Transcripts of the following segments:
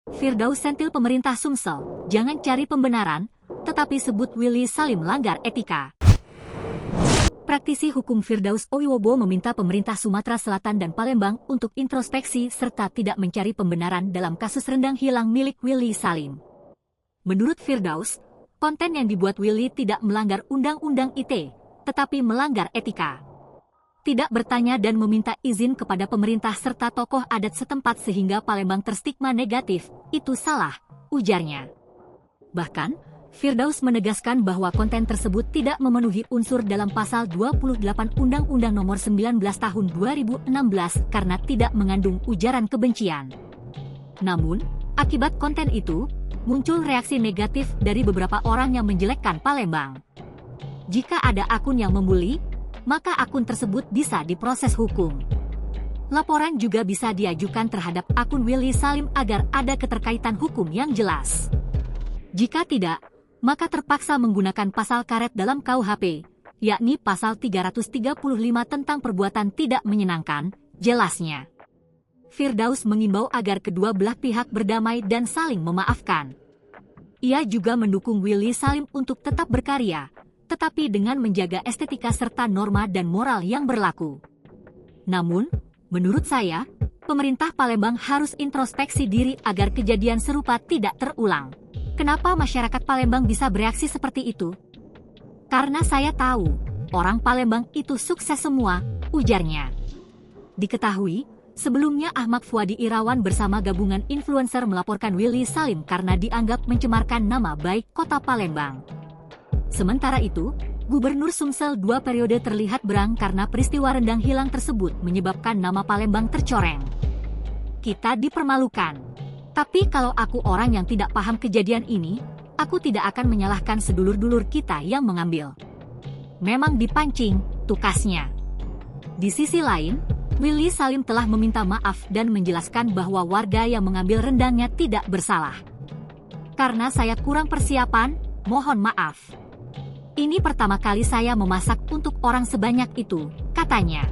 Firdaus sentil pemerintah Sumsel, jangan cari pembenaran, tetapi sebut Willy Salim langgar etika. Praktisi hukum Firdaus Owiwobo meminta pemerintah Sumatera Selatan dan Palembang untuk introspeksi serta tidak mencari pembenaran dalam kasus rendang hilang milik Willy Salim. Menurut Firdaus, konten yang dibuat Willy tidak melanggar Undang-Undang ITE, tetapi melanggar etika. Tidak bertanya dan meminta izin kepada pemerintah serta tokoh adat setempat sehingga Palembang terstigma negatif, itu salah, ujarnya. Bahkan, Firdaus menegaskan bahwa konten tersebut tidak memenuhi unsur dalam pasal 28 Undang-Undang Nomor 19 Tahun 2016 karena tidak mengandung ujaran kebencian. Namun, akibat konten itu, muncul reaksi negatif dari beberapa orang yang menjelekkan Palembang. Jika ada akun yang membuli, maka akun tersebut bisa diproses hukum. Laporan juga bisa diajukan terhadap akun Willy Salim agar ada keterkaitan hukum yang jelas. Jika tidak, maka terpaksa menggunakan pasal karet dalam KUHP, yakni pasal 335 tentang perbuatan tidak menyenangkan, jelasnya. Firdaus mengimbau agar kedua belah pihak berdamai dan saling memaafkan. Ia juga mendukung Willy Salim untuk tetap berkarya, tetapi dengan menjaga estetika serta norma dan moral yang berlaku. Namun, menurut saya, pemerintah Palembang harus introspeksi diri agar kejadian serupa tidak terulang. Kenapa masyarakat Palembang bisa bereaksi seperti itu? Karena saya tahu, orang Palembang itu sukses semua, ujarnya. Diketahui, sebelumnya Ahmad Fuadi Irawan bersama gabungan influencer melaporkan Willy Salim karena dianggap mencemarkan nama baik kota Palembang. Sementara itu, Gubernur Sumsel 2 periode terlihat berang karena peristiwa rendang hilang tersebut menyebabkan nama Palembang tercoreng. Kita dipermalukan. Tapi kalau aku orang yang tidak paham kejadian ini, aku tidak akan menyalahkan sedulur-dulur kita yang mengambil. Memang dipancing, tukasnya. Di sisi lain, Willy Salim telah meminta maaf dan menjelaskan bahwa warga yang mengambil rendangnya tidak bersalah. Karena saya kurang persiapan, mohon maaf. Ini pertama kali saya memasak untuk orang sebanyak itu, katanya.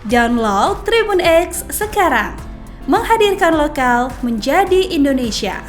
Download Tribun X sekarang, menghadirkan lokal menjadi Indonesia.